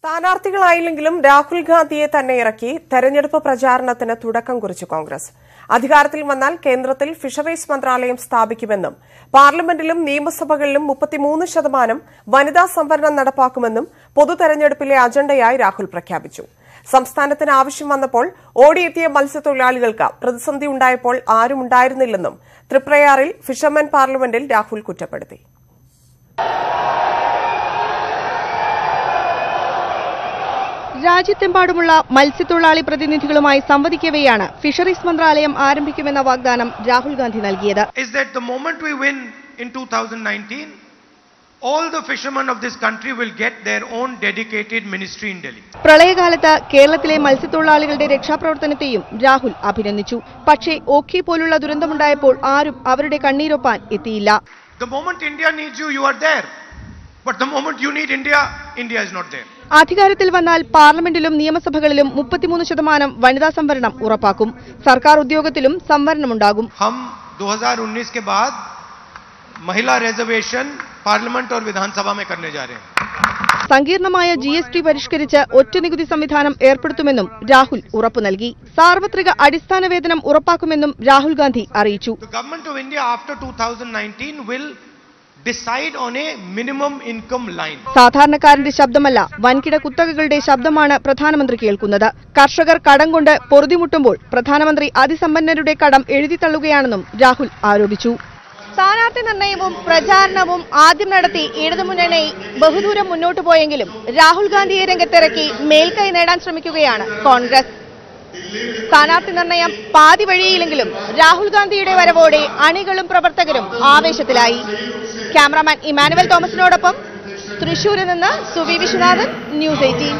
സ്ഥാനാർത്ഥികളായില്ലെങ്കിലും രാഹുൽ ഗാന്ധിയെ തന്നെ ഇറക്കി തെരഞ്ഞെടുപ്പ് പ്രചാരണത്തിന് തുടക്കം കുറിച്ചു കോൺഗ്രസ്. അധികാരത്തിൽ വന്നാൽ കേന്ദ്രത്തിൽ ഫിഷറീസ് മന്ത്രാലയം സ്ഥാപിക്കുമെന്നും പാർലമെന്റിലും നിയമസഭകളിലും 33% വനിതാ സംവരണം നടപ്പാക്കുമെന്നും പൊതുതെരഞ്ഞെടുപ്പിലെ അജണ്ടയായി രാഹുൽ പ്രഖ്യാപിച്ചു. സംസ്ഥാനത്തിന് ആവശ്യം വന്നപ്പോൾ ഓടിയെത്തിയ മത്സ്യത്തൊഴിലാളികൾക്ക് പ്രതിസന്ധി ഉണ്ടായപ്പോൾ ആരുമുണ്ടായിരുന്നില്ലെന്നും തൃപ്രയാറിൽ ഫിഷർമെൻ പാർലമെന്റിൽ രാഹുൽ കുറ്റപ്പെടുത്തി. രാജ്യത്തെമ്പാടുമുള്ള മത്സ്യത്തൊഴിലാളി പ്രതിനിധികളുമായി സംവദിക്കവെയാണ് ഫിഷറീസ് മന്ത്രാലയം ആരംഭിക്കുമെന്ന വാഗ്ദാനം രാഹുൽ ഗാന്ധി നൽകിയത്. All the fishermen of this country will get their own dedicated ministry in Delhi. പ്രളയകാലത്ത് കേരളത്തിലെ മത്സ്യത്തൊഴിലാളികളുടെ രക്ഷാപ്രവർത്തനത്തെയും രാഹുൽ അഭിനന്ദിച്ചു. പക്ഷേ ഓഖി പോലുള്ള ദുരന്തമുണ്ടായപ്പോൾ ആരും അവരുടെ കണ്ണീരൊപ്പാൻ എത്തിയില്ല. The moment India needs you, you are there. But the moment you need India, India is not there. അധികാരത്തിൽ വന്നാൽ പാർലമെന്റിലും നിയമസഭകളിലും 33% വനിതാ സംവരണം ഉറപ്പാക്കും. സർക്കാർ ഉദ്യോഗത്തിലും സംവരണമുണ്ടാകും. हम 2019 के बाद महिला रिजर्वेशन पार्लियामेंट और विधानसभा में करने जा रहे हैं. സങ്കീർണമായ GST പരിഷ്കരിച്ച് ഒറ്റ നികുതി സംവിധാനം ഏർപ്പെടുത്തുമെന്നും രാഹുൽ ഉറപ്പു നൽകി. സാർവത്രിക അടിസ്ഥാന വേതനം ഉറപ്പാക്കുമെന്നും രാഹുൽ ഗാന്ധി അറിയിച്ചു. The government of India after 2019 will decide on a minimum income line. സാധാരണക്കാരന്റെ ശബ്ദമല്ല, വൻകിട കുത്തകകളുടെ ശബ്ദമാണ് പ്രധാനമന്ത്രി കേൾക്കുന്നത്. കർഷകർ കടം കൊണ്ട് പൊറുതിമുട്ടുമ്പോൾ പ്രധാനമന്ത്രി അതിസമ്പന്നരുടെ കടം എഴുതിത്തള്ളുകയാണെന്നും രാഹുൽ ആരോപിച്ചു. സ്ഥാനാർത്ഥി നിർണയവും പ്രചാരണവും ആദ്യം നടത്തി ഇടതുമുന്നണി ബഹുദൂരം മുന്നോട്ടു പോയെങ്കിലും രാഹുൽ ഗാന്ധിയെ രംഗത്തിറക്കി മേൽക്കൈ നേടാൻ ശ്രമിക്കുകയാണ് കോൺഗ്രസ്. സ്ഥാനാർത്ഥി നിർണയം പാതി വഴിയില്ലെങ്കിലും രാഹുൽ ഗാന്ധിയുടെ വരവോടെ അണികളും പ്രവർത്തകരും ആവേശത്തിലായി. ക്യാമറാമാൻ ഇമാനുവൽ തോമസിനോടൊപ്പം തൃശൂരിൽ നിന്ന് സുവി വിശ്വനാഥൻ, ന്യൂസ് 18.